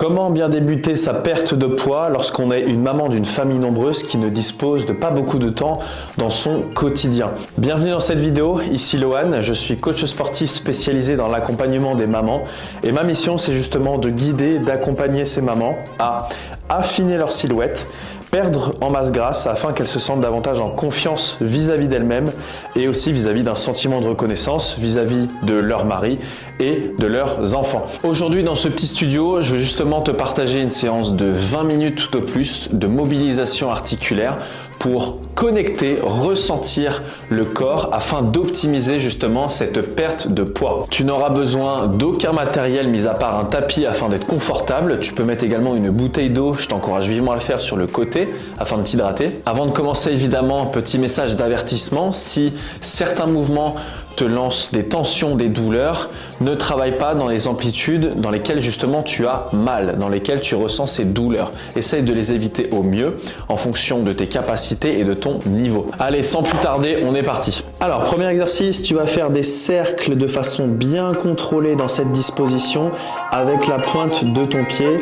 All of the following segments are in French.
Comment bien débuter sa perte de poids lorsqu'on est une maman d'une famille nombreuse qui ne dispose de pas beaucoup de temps dans son quotidien? Bienvenue dans cette vidéo, ici Lohan, je suis coach sportif spécialisé dans l'accompagnement des mamans et ma mission c'est justement de guider, d'accompagner ces mamans à affiner leur silhouette, perdre en masse grasse afin qu'elles se sentent davantage en confiance vis-à-vis d'elles-mêmes et aussi vis-à-vis d'un sentiment de reconnaissance vis-à-vis de leur mari et de leurs enfants. Aujourd'hui dans ce petit studio, je vais justement te partager une séance de 20 minutes tout au plus de mobilisation articulaire pour connecter, ressentir le corps afin d'optimiser justement cette perte de poids. Tu n'auras besoin d'aucun matériel mis à part un tapis afin d'être confortable. Tu peux mettre également une bouteille d'eau, je t'encourage vivement à le faire sur le côté afin de t'hydrater. Avant de commencer évidemment, petit message d'avertissement, si certains mouvements te lancent des tensions, des douleurs, ne travaille pas dans les amplitudes dans lesquelles justement tu as mal, dans lesquelles tu ressens ces douleurs. Essaye de les éviter au mieux en fonction de tes capacités et de ton niveau. Allez, sans plus tarder, on est parti. Alors, premier exercice, tu vas faire des cercles de façon bien contrôlée dans cette disposition avec la pointe de ton pied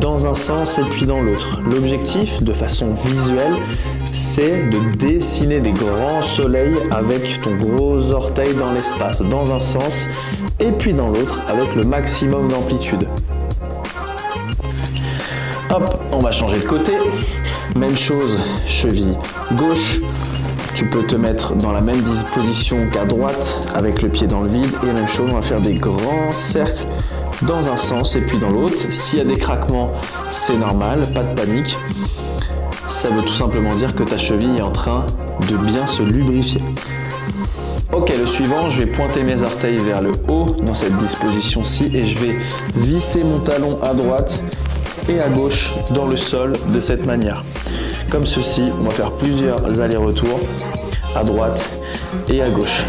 dans un sens et puis dans l'autre. L'objectif, de façon visuelle, c'est de dessiner des grands soleils avec ton gros orteil dans l'espace, dans un sens et puis dans l'autre avec le maximum d'amplitude. Hop, on va changer de côté. Même chose, cheville gauche. Tu peux te mettre dans la même disposition qu'à droite avec le pied dans le vide. Et même chose, on va faire des grands cercles dans un sens et puis dans l'autre. S'il y a des craquements, c'est normal, pas de panique. Ça veut tout simplement dire que ta cheville est en train de bien se lubrifier. Ok, le suivant, je vais pointer mes orteils vers le haut dans cette disposition-ci et je vais visser mon talon à droite et à gauche dans le sol de cette manière. Comme ceci, on va faire plusieurs allers-retours à droite et à gauche.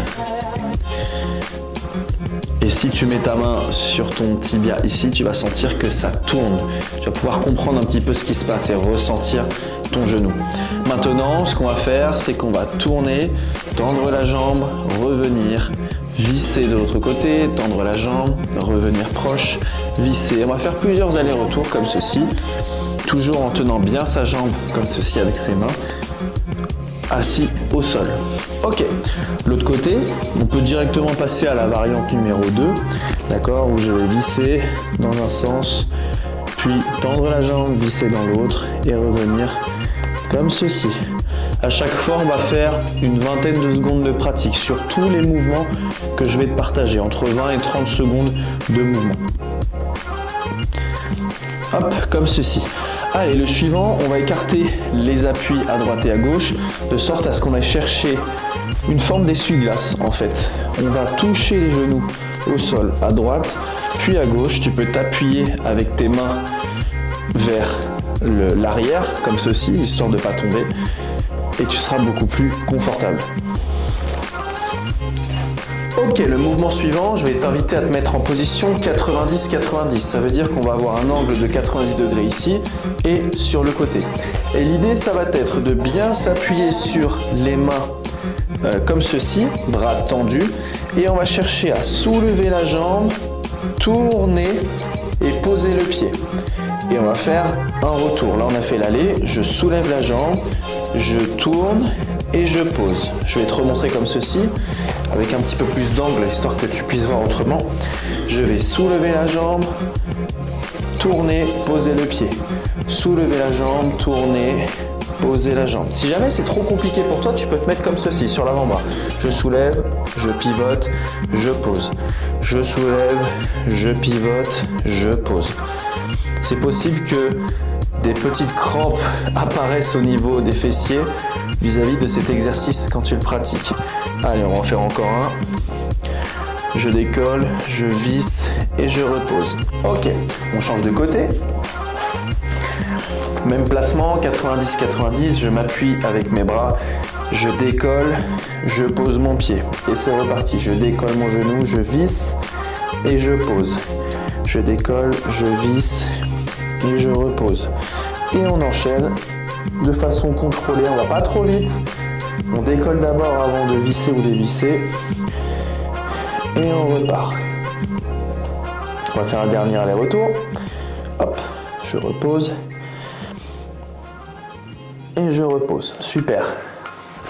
Et si tu mets ta main sur ton tibia ici, tu vas sentir que ça tourne. Tu vas pouvoir comprendre un petit peu ce qui se passe et ressentir ton genou. Maintenant, ce qu'on va faire, c'est qu'on va tourner, tendre la jambe, revenir, visser de l'autre côté, tendre la jambe, revenir proche, visser. On va faire plusieurs allers-retours comme ceci, toujours en tenant bien sa jambe comme ceci avec ses mains, assis au sol. Ok, l'autre côté, on peut directement passer à la variante numéro 2, d'accord, où je vais visser dans un sens, puis tendre la jambe, visser dans l'autre et revenir comme ceci. À chaque fois, on va faire une vingtaine de secondes de pratique sur tous les mouvements que je vais te partager, entre 20 et 30 secondes de mouvement. Hop, comme ceci. Allez, le suivant, on va écarter les appuis à droite et à gauche, de sorte à ce qu'on aille chercher une forme d'essuie-glace en fait. On va toucher les genoux au sol à droite, puis à gauche. Tu peux t'appuyer avec tes mains vers l'arrière, comme ceci, histoire de ne pas tomber. Et tu seras beaucoup plus confortable. Ok, le mouvement suivant, je vais t'inviter à te mettre en position 90-90. Ça veut dire qu'on va avoir un angle de 90 degrés ici et sur le côté. Et l'idée, ça va être de bien s'appuyer sur les mains comme ceci, bras tendus. Et on va chercher à soulever la jambe, tourner et poser le pied. Et on va faire un retour. Là, on a fait l'aller, je soulève la jambe, je tourne et je pose. Je vais te remontrer comme ceci, avec un petit peu plus d'angle, histoire que tu puisses voir autrement. Je vais soulever la jambe, tourner, poser le pied. Soulever la jambe, tourner, poser la jambe. Si jamais c'est trop compliqué pour toi, tu peux te mettre comme ceci, sur l'avant-bras. Je soulève, je pivote, je pose. Je soulève, je pivote, je pose. C'est possible que des petites crampes apparaissent au niveau des fessiers vis-à-vis de cet exercice quand tu le pratiques. Allez, on va en faire encore un. Je décolle, je visse et je repose. Ok, on change de côté. Même placement, 90-90, je m'appuie avec mes bras, je décolle, je pose mon pied. Et c'est reparti, je décolle mon genou, je visse et je pose. Je décolle, je visse et je repose. Et on enchaîne de façon contrôlée, on va pas trop vite. On décolle d'abord avant de visser ou dévisser. Et on repart. On va faire un dernier aller-retour. Hop. je repose. Et je repose. Super.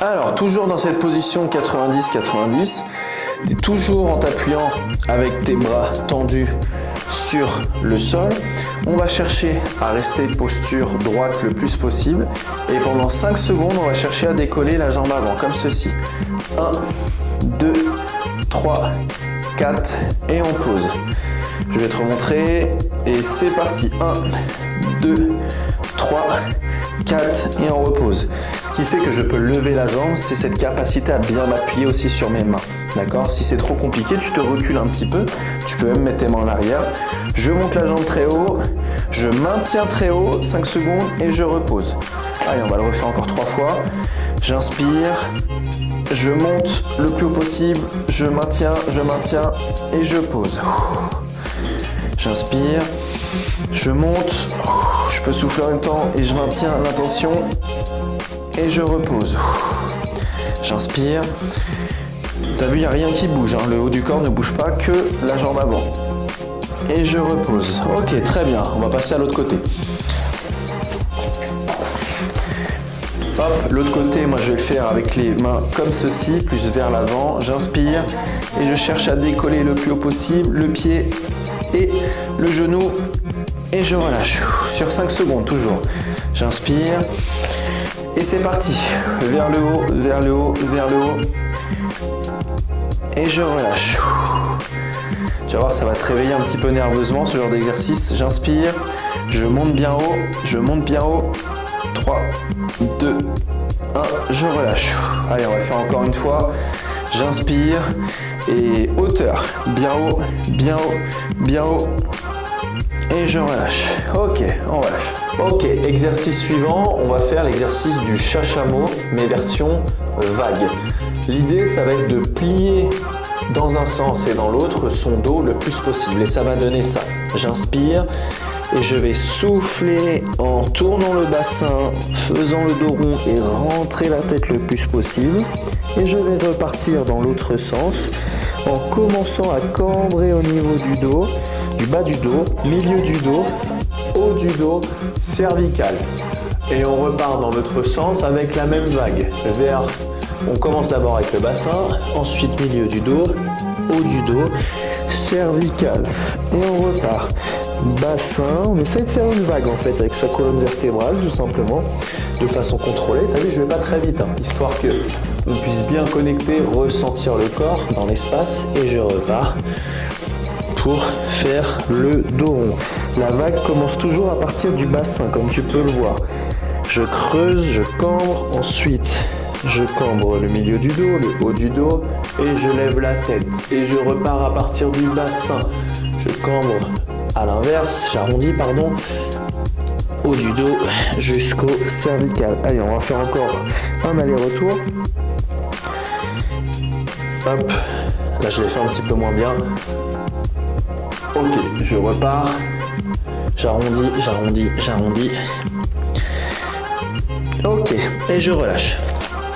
Alors, toujours dans cette position 90-90, tu es toujours en t'appuyant avec tes bras tendus sur le sol. On va chercher à rester posture droite le plus possible. Et pendant 5 secondes, on va chercher à décoller la jambe avant, comme ceci. 1, 2, 3, 4 et on pose. Je vais te remontrer et c'est parti. 1, 2, 3, 4 et on repose. Ce qui fait que je peux lever la jambe, c'est cette capacité à bien m'appuyer aussi sur mes mains. D'accord? Si c'est trop compliqué, tu te recules un petit peu. Tu peux même mettre tes mains en arrière. Je monte la jambe très haut. Je maintiens très haut, 5 secondes et je repose. Allez, on va le refaire encore 3 fois. J'inspire. Je monte le plus haut possible. Je maintiens et je pose. J'inspire. Je monte. Je peux souffler en même temps et je maintiens l'intention. Et je repose. J'inspire. T'as vu, il n'y a rien qui bouge, hein. Le haut du corps ne bouge pas, que la jambe avant. Et je repose. Ok, très bien. On va passer à l'autre côté. Hop, l'autre côté, moi je vais le faire avec les mains comme ceci, plus vers l'avant. J'inspire et je cherche à décoller le plus haut possible le pied et le genou. Et je relâche. Sur 5 secondes, toujours. J'inspire. Et c'est parti. Vers le haut, vers le haut, vers le haut. Et je relâche. Tu vas voir, ça va te réveiller un petit peu nerveusement ce genre d'exercice. J'inspire, je monte bien haut, je monte bien haut. 3, 2, 1, je relâche. Allez, on va le faire encore une fois. J'inspire et hauteur. Bien haut, bien haut, bien haut. Et je relâche. Ok, on relâche. Ok, exercice suivant, on va faire l'exercice du chat-chameau, mais version vague. L'idée, ça va être de plier dans un sens et dans l'autre son dos le plus possible. Et ça va donner ça. J'inspire et je vais souffler en tournant le bassin, faisant le dos rond et rentrer la tête le plus possible. Et je vais repartir dans l'autre sens en commençant à cambrer au niveau du dos, du bas du dos, milieu du dos, haut du dos, cervical. Et on repart dans l'autre sens avec la même vague. On commence d'abord avec le bassin, ensuite milieu du dos, haut du dos, cervical. Et on repart. Bassin, on essaye de faire une vague en fait avec sa colonne vertébrale tout simplement, de façon contrôlée. T'as vu, je vais pas très vite, hein, histoire que on puisse bien connecter, ressentir le corps dans l'espace. Et je repars pour faire le dos rond. La vague commence toujours à partir du bassin, comme tu peux le voir. Je creuse, je cambre, ensuite je cambre le milieu du dos, le haut du dos, et je lève la tête. Et je repars à partir du bassin. Je cambre à l'inverse, j'arrondis, pardon, haut du dos jusqu'au cervical. Allez, on va faire encore un aller-retour. Hop, là je l'ai fait un petit peu moins bien. Ok, je repars. J'arrondis, j'arrondis, j'arrondis. Ok, et je relâche.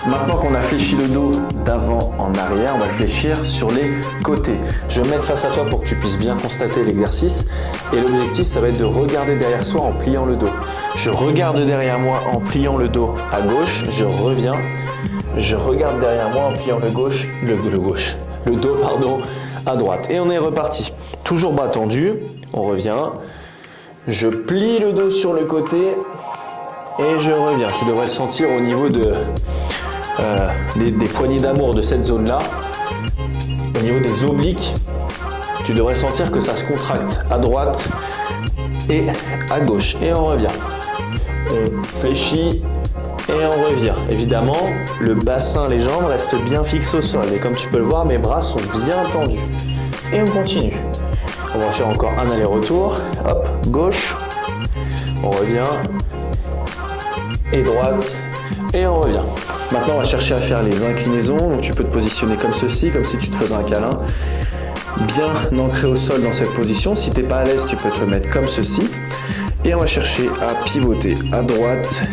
Maintenant qu'on a fléchi le dos d'avant en arrière, on va le fléchir sur les côtés. Je vais me mettre face à toi pour que tu puisses bien constater l'exercice. Et l'objectif, ça va être de regarder derrière soi en pliant le dos. Je regarde derrière moi en pliant le dos à gauche. Je reviens. Je regarde derrière moi en pliant le dos, pardon, à droite. Et on est reparti. Toujours bras tendu. On revient. Je plie le dos sur le côté. Et je reviens. Tu devrais le sentir au niveau des poignées d'amour de cette zone-là. Au niveau des obliques, tu devrais sentir que ça se contracte à droite et à gauche. Et on revient. On fléchit et on revient. Évidemment, le bassin, les jambes restent bien fixes au sol. Et comme tu peux le voir, mes bras sont bien tendus. Et on continue. On va faire encore un aller-retour. Hop, gauche. On revient. Et droite. Et on revient. Maintenant, on va chercher à faire les inclinaisons. Donc, tu peux te positionner comme ceci, comme si tu te faisais un câlin. Bien ancré au sol dans cette position. Si tu n'es pas à l'aise, tu peux te mettre comme ceci. Et on va chercher à pivoter à droite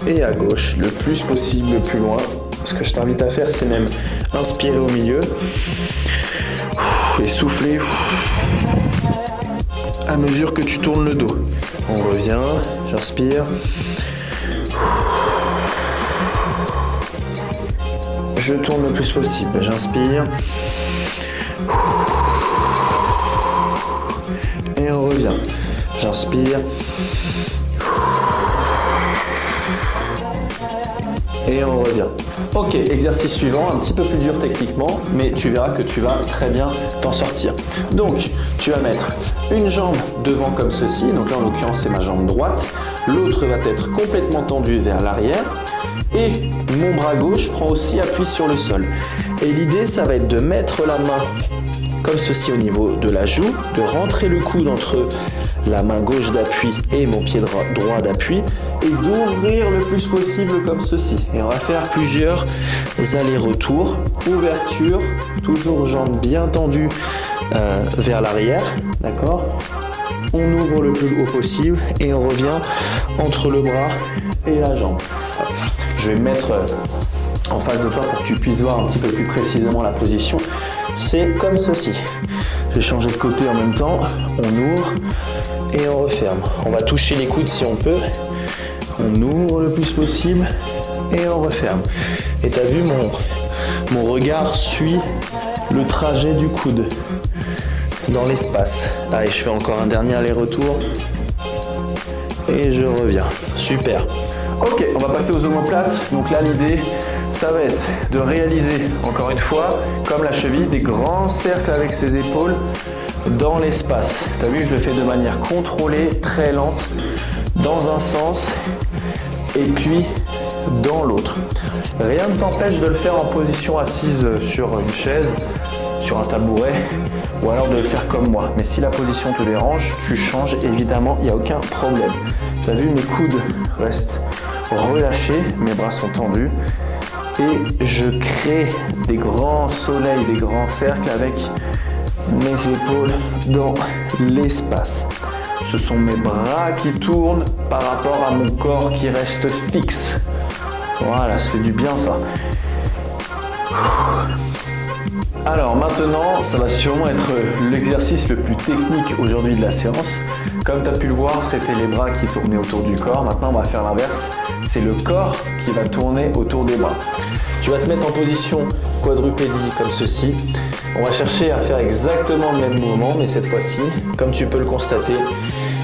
et à gauche le plus possible, le plus loin. Ce que je t'invite à faire, c'est même inspirer au milieu et souffler. à mesure que tu tournes le dos. On revient, j'inspire. Je tourne le plus possible, j'inspire. Et on revient. J'inspire. Et on revient. Ok, exercice suivant, un petit peu plus dur techniquement, mais tu verras que tu vas très bien t'en sortir. Donc, tu vas mettre une jambe devant comme ceci, donc là en l'occurrence c'est ma jambe droite, l'autre va être complètement tendue vers l'arrière, et mon bras gauche prend aussi appui sur le sol. Et l'idée, ça va être de mettre la main comme ceci au niveau de la joue, de rentrer le coude entre la main gauche d'appui et mon pied droit d'appui et d'ouvrir le plus possible comme ceci. Et on va faire plusieurs allers-retours. Ouverture, toujours jambes bien tendues vers l'arrière, d'accord? On ouvre le plus haut possible et on revient entre le bras et la jambe. Je vais me mettre en face de toi pour que tu puisses voir un petit peu plus précisément la position. C'est comme ceci. Je vais changer de côté en même temps. On ouvre et on referme. On va toucher les coudes si on peut. On ouvre le plus possible et on referme. Et tu as vu, mon regard suit le trajet du coude dans l'espace. Allez, je fais encore un dernier aller-retour et je reviens. Super. Ok, on va passer aux omoplates. Donc là, l'idée, ça va être de réaliser, encore une fois, comme la cheville, des grands cercles avec ses épaules dans l'espace. Tu as vu, je le fais de manière contrôlée, très lente, dans un sens et puis dans l'autre. Rien ne t'empêche de le faire en position assise sur une chaise, sur un tabouret, ou alors de le faire comme moi. Mais si la position te dérange, tu changes, évidemment, il n'y a aucun problème. Tu as vu, mes coudes restent relâchés, mes bras sont tendus. Et je crée des grands soleils, des grands cercles avec mes épaules dans l'espace. Ce sont mes bras qui tournent par rapport à mon corps qui reste fixe. Voilà, ça fait du bien ça. Alors maintenant, ça va sûrement être l'exercice le plus technique aujourd'hui de la séance. Comme tu as pu le voir, c'était les bras qui tournaient autour du corps. Maintenant, on va faire l'inverse. C'est le corps qui va tourner autour des bras. Tu vas te mettre en position quadrupédie comme ceci. On va chercher à faire exactement le même mouvement, mais cette fois-ci, comme tu peux le constater,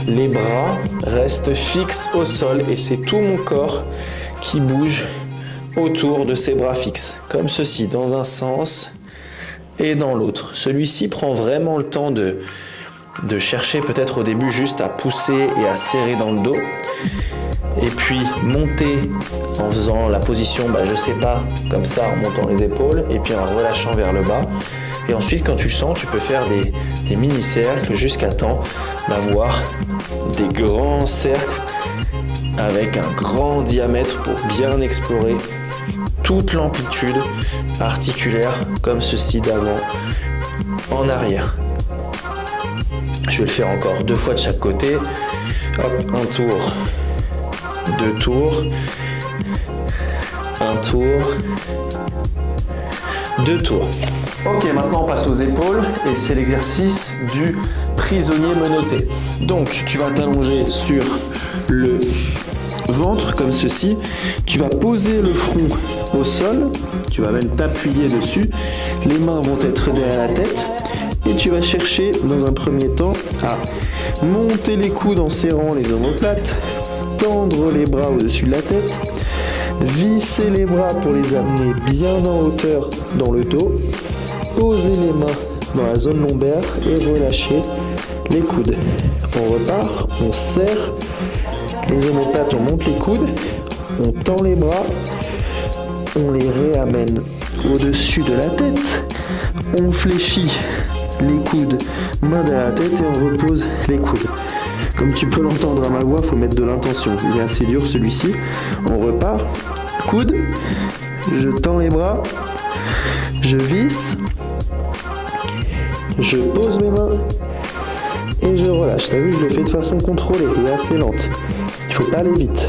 les bras restent fixes au sol et c'est tout mon corps qui bouge autour de ces bras fixes. Comme ceci, dans un sens et dans l'autre. Celui-ci prend vraiment le temps de chercher peut-être au début juste à pousser et à serrer dans le dos. Et puis monter en faisant la position, je sais pas, comme ça, en montant les épaules et puis en relâchant vers le bas. Et ensuite, quand tu le sens, tu peux faire des mini-cercles jusqu'à temps d'avoir des grands cercles avec un grand diamètre pour bien explorer toute l'amplitude articulaire comme ceci d'avant en arrière. Je vais le faire encore 2 fois de chaque côté. Hop, un tour, 2 tours, un tour, 2 tours. Ok, maintenant on passe aux épaules et c'est l'exercice du prisonnier menotté. Donc tu vas t'allonger sur le ventre comme ceci. Tu vas poser le front au sol. Tu vas même t'appuyer dessus. Les mains vont être derrière la tête. Et tu vas chercher dans un premier temps à monter les coudes en serrant les omoplates, tendre les bras au-dessus de la tête, visser les bras pour les amener bien en hauteur dans le dos, poser les mains dans la zone lombaire et relâcher les coudes. On repart, on serre les omoplates, on monte les coudes, on tend les bras, on les réamène au-dessus de la tête, on fléchit les coudes, main derrière la tête et on repose les coudes. Comme tu peux l'entendre à ma voix, il faut mettre de l'intention. Il est assez dur celui-ci. On repart. Coude. Je tends les bras. Je visse. Je pose mes mains. Et je relâche. T'as vu, je le fais de façon contrôlée et assez lente. Il faut pas aller vite.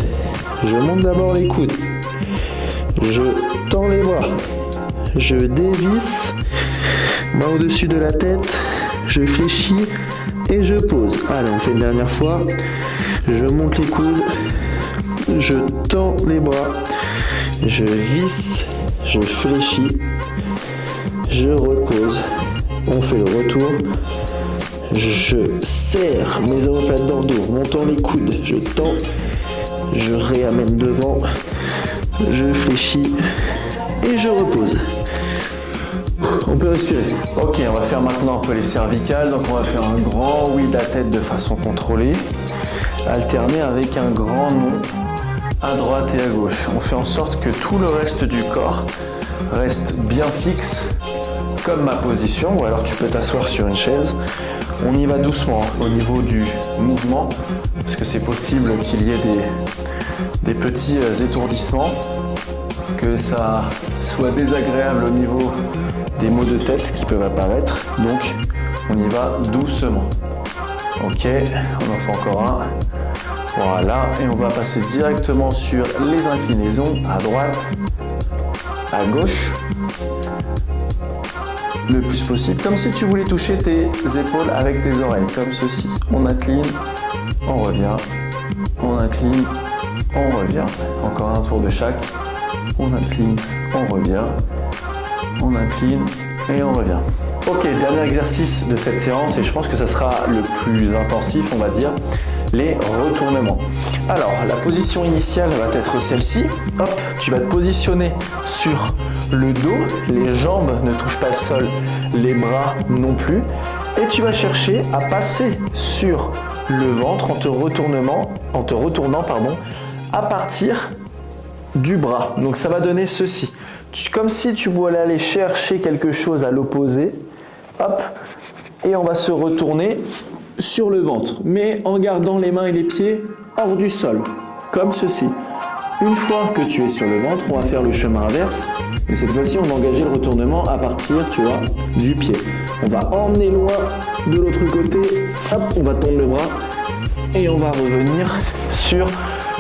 Je monte d'abord les coudes. Je tends les bras. Je dévisse. Main au-dessus de la tête. Je fléchis et je pose. Allez, on fait une dernière fois. Je monte les coudes, je tends les bras, je visse, je fléchis, je repose. On fait le retour. Je serre mes omoplates dans le dos, montant les coudes, je tends, je réamène devant, je fléchis et je repose. On peut respirer. Ok, on va faire maintenant un peu les cervicales. Donc on va faire un grand oui de la tête de façon contrôlée, alterné avec un grand non à droite et à gauche. On fait en sorte que tout le reste du corps reste bien fixe, comme ma position, ou alors tu peux t'asseoir sur une chaise. On y va doucement au niveau du mouvement, parce que c'est possible qu'il y ait des petits étourdissements, que ça soit désagréable au niveau des maux de tête qui peuvent apparaître. Donc on y va doucement. Ok, on en fait encore un. Voilà, et on va passer directement sur les inclinaisons à droite, à gauche, le plus possible, comme si tu voulais toucher tes épaules avec tes oreilles, comme ceci. On incline, on revient, on incline, on revient. Encore un tour de chaque. On incline, on revient, on incline et on revient. Ok, dernier exercice de cette séance, et je pense que ça sera le plus intensif, on va dire, les retournements. Alors, la position initiale va être celle-ci. Hop, tu vas te positionner sur le dos, les jambes ne touchent pas le sol, les bras non plus, et tu vas chercher à passer sur le ventre en te retournant, à partir du bras. Donc ça va donner ceci. Comme si tu voulais aller chercher quelque chose à l'opposé. Hop, et on va se retourner sur le ventre, mais en gardant les mains et les pieds hors du sol, comme ceci. Une fois que tu es sur le ventre, on va faire le chemin inverse, et cette fois-ci, on va engager le retournement à partir, tu vois, du pied. On va emmener loin de l'autre côté, hop, on va tendre le bras, et on va revenir sur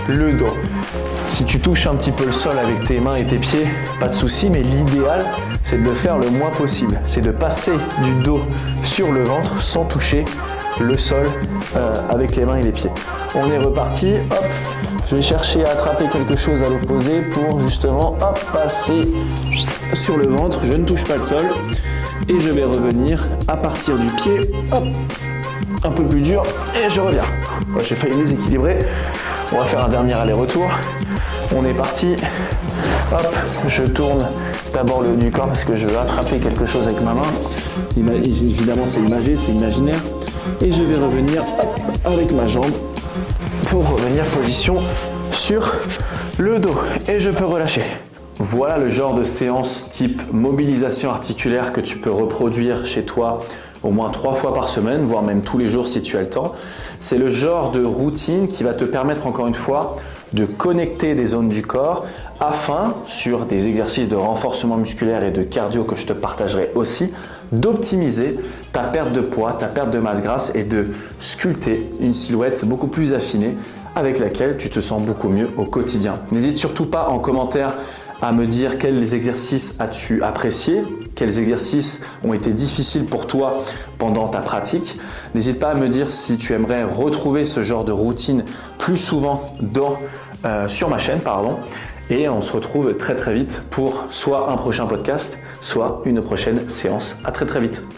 le dos. Si tu touches un petit peu le sol avec tes mains et tes pieds, pas de souci, mais l'idéal, c'est de le faire le moins possible. C'est de passer du dos sur le ventre sans toucher le sol avec les mains et les pieds. On est reparti, hop, je vais chercher à attraper quelque chose à l'opposé pour justement hop, passer sur le ventre, je ne touche pas le sol et je vais revenir à partir du pied, hop, un peu plus dur et je reviens. Bon, j'ai failli déséquilibrer, on va faire un dernier aller-retour, on est parti, hop, je tourne d'abord le haut du corps parce que je veux attraper quelque chose avec ma main, évidemment c'est imagé, c'est imaginaire. Et je vais revenir hop, avec ma jambe pour revenir position sur le dos. Et je peux relâcher. Voilà le genre de séance type mobilisation articulaire que tu peux reproduire chez toi au moins 3 fois par semaine, voire même tous les jours si tu as le temps. C'est le genre de routine qui va te permettre encore une fois de connecter des zones du corps afin, sur des exercices de renforcement musculaire et de cardio que je te partagerai aussi, d'optimiser ta perte de poids, ta perte de masse grasse et de sculpter une silhouette beaucoup plus affinée avec laquelle tu te sens beaucoup mieux au quotidien. N'hésite surtout pas en commentaire à me dire quels exercices as-tu appréciés, quels exercices ont été difficiles pour toi pendant ta pratique. N'hésite pas à me dire si tu aimerais retrouver ce genre de routine plus souvent sur ma chaîne. Et on se retrouve très vite pour soit un prochain podcast, soit une prochaine séance. À très vite.